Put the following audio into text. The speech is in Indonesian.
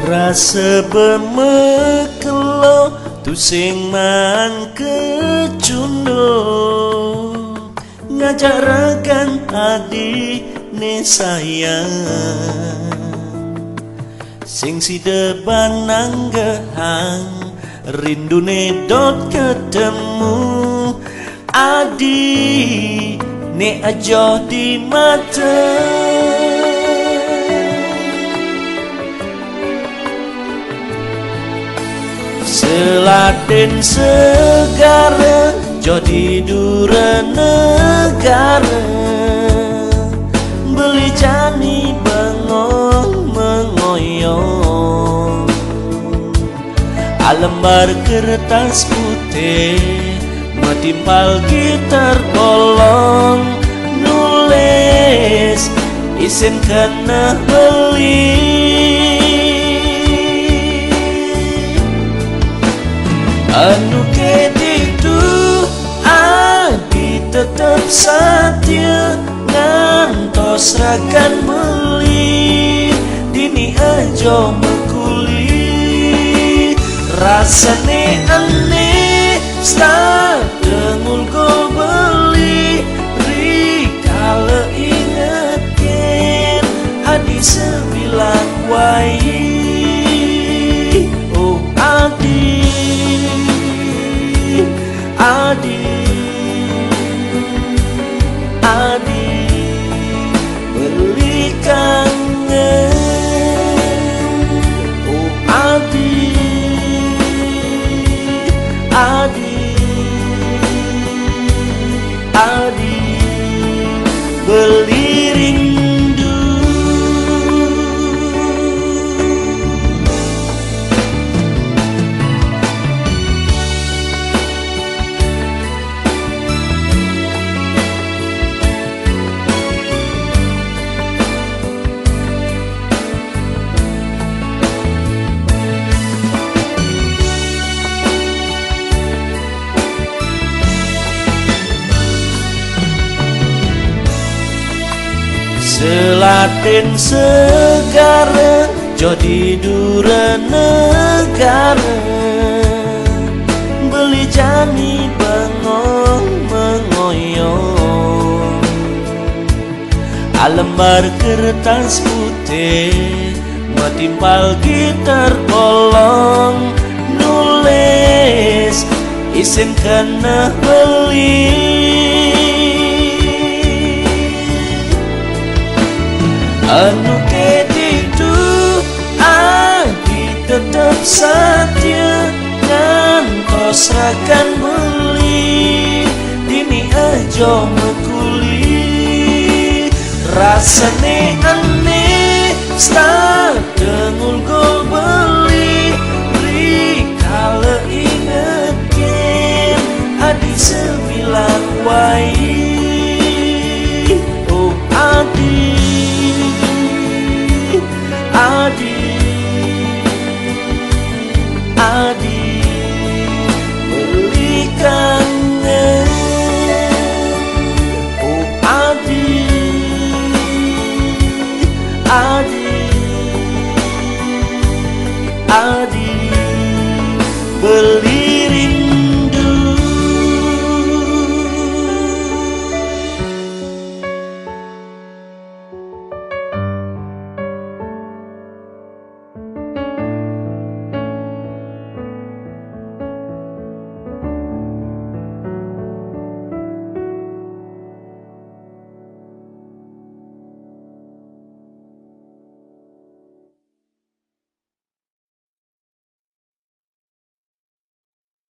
Rasa bermekelo tu sing man kecundo ngajak rekan adik ne sayang sing si depan nanggehang rindu ne dot ketemu adik ne ajoh di mata. Seladen segara jadi dura negara beli jani bengong mengoyong alembar kertas putih metimpal gitar bolong nulis isin kena beli anu ketitu adi tetap setia ngantos rakan beli dini aja mekuli rasane aneh start dengul go beli rikala ingetken adi sebilang wai oh adi beli kangen oh adi beli rindu. Seladen segara jadi dura negara beli jani bengong mengoyong alembar kertas putih metimpal gitar bolong nulis isin kena beli anu ketitu adi tetap setia ngantos rakan beli dini aja mekuli rasane aneh start dengul go beli rikala ingetken adi sebilang wai oh adi beli kangen oh adi adi